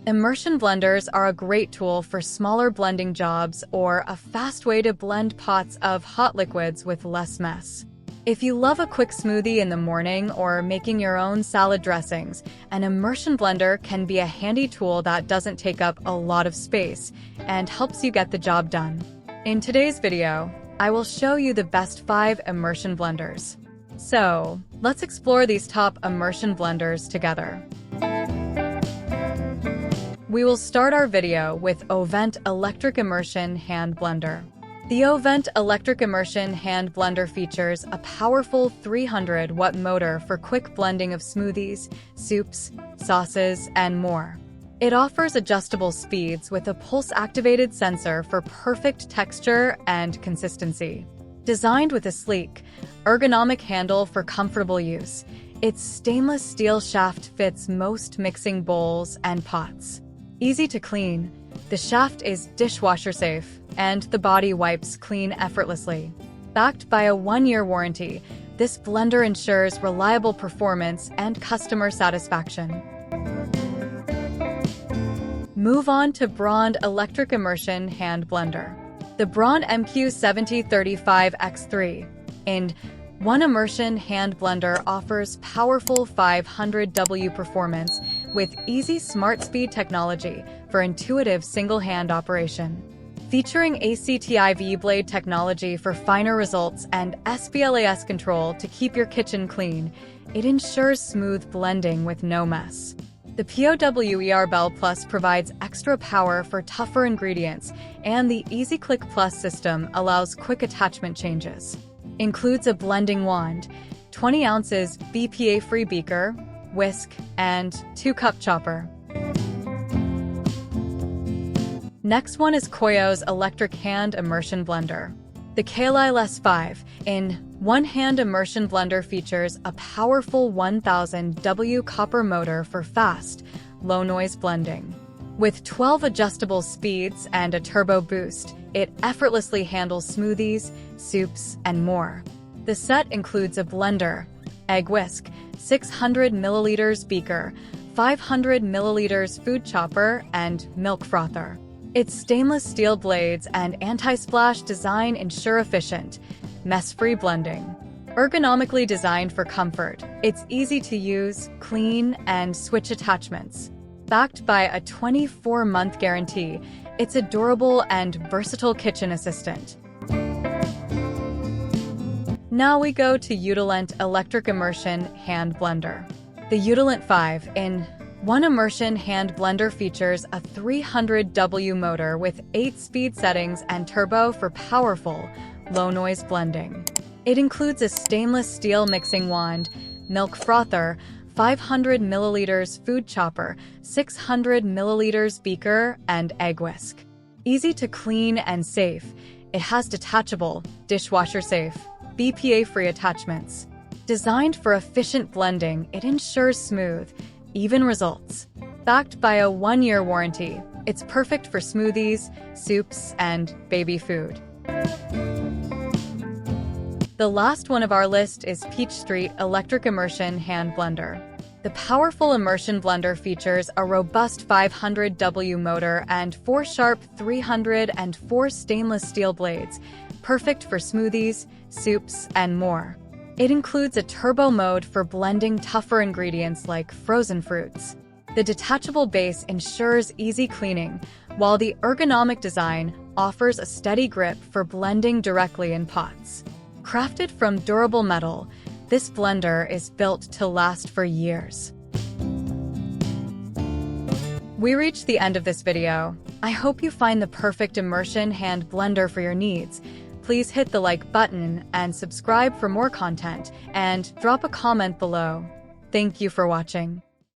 Immersion blenders are a great tool for smaller blending jobs or a fast way to blend pots of hot liquids with less mess. If you love a quick smoothie in the morning or making your own salad dressings, an immersion blender can be a handy tool that doesn't take up a lot of space and helps you get the job done. In today's video, I will show you the best 5 immersion blenders. So, let's explore these top immersion blenders together. We will start our video with Ovente Electric Immersion Hand Blender. The Ovente Electric Immersion Hand Blender features a powerful 300-watt motor for quick blending of smoothies, soups, sauces, and more. It offers adjustable speeds with a pulse-activated sensor for perfect texture and consistency. Designed with a sleek, ergonomic handle for comfortable use, its stainless steel shaft fits most mixing bowls and pots. Easy to clean, the shaft is dishwasher safe, and the body wipes clean effortlessly. Backed by a 1-year warranty, this blender ensures reliable performance and customer satisfaction. Move on to Braun Electric Immersion Hand Blender. The Braun MQ7035X3 in 1 immersion hand blender offers powerful 500W performance with easy smart speed technology for intuitive single-hand operation. Featuring ACTIV blade technology for finer results and SPLAS control to keep your kitchen clean, it ensures smooth blending with no mess. The POWER Bell Plus provides extra power for tougher ingredients, and the Easy Click Plus system allows quick attachment changes. Includes a blending wand, 20 ounces BPA-free beaker, whisk, and 2-cup chopper. Next one is Koios Electric Hand Immersion Blender. The Koios 5 in 1 hand immersion blender features a powerful 1000W copper motor for fast, low-noise blending. With 12 adjustable speeds and a turbo boost, it effortlessly handles smoothies, soups, and more. The set includes a blender, egg whisk, 600 milliliters beaker, 500 milliliters food chopper, and milk frother. Its stainless steel blades and anti-splash design ensure efficient, mess-free blending. Ergonomically designed for comfort, it's easy to use, clean, and switch attachments. Backed by a 24-month guarantee, it's a durable and versatile kitchen assistant. Now we go to Utalent Electric Immersion Hand Blender. The Utalent 5 in 1 immersion hand blender features a 300W motor with 8 speed settings and turbo for powerful, low-noise blending. It includes a stainless steel mixing wand, milk frother, 500 milliliters food chopper, 600 milliliters beaker, and egg whisk. Easy to clean and safe, it has detachable, dishwasher-safe, BPA-free attachments. Designed for efficient blending, it ensures smooth, even results. Backed by a 1-year warranty, it's perfect for smoothies, soups, and baby food. The last one of our list is Peach Street Electric Immersion Hand Blender. The powerful immersion blender features a robust 500W motor and 4 sharp 304 stainless steel blades, perfect for smoothies, soups, and more. It includes a turbo mode for blending tougher ingredients like frozen fruits. The detachable base ensures easy cleaning, while the ergonomic design offers a steady grip for blending directly in pots. Crafted from durable metal, this blender is built to last for years. We reached the end of this video. I hope you find the perfect immersion hand blender for your needs. Please hit the like button and subscribe for more content, and drop a comment below. Thank you for watching.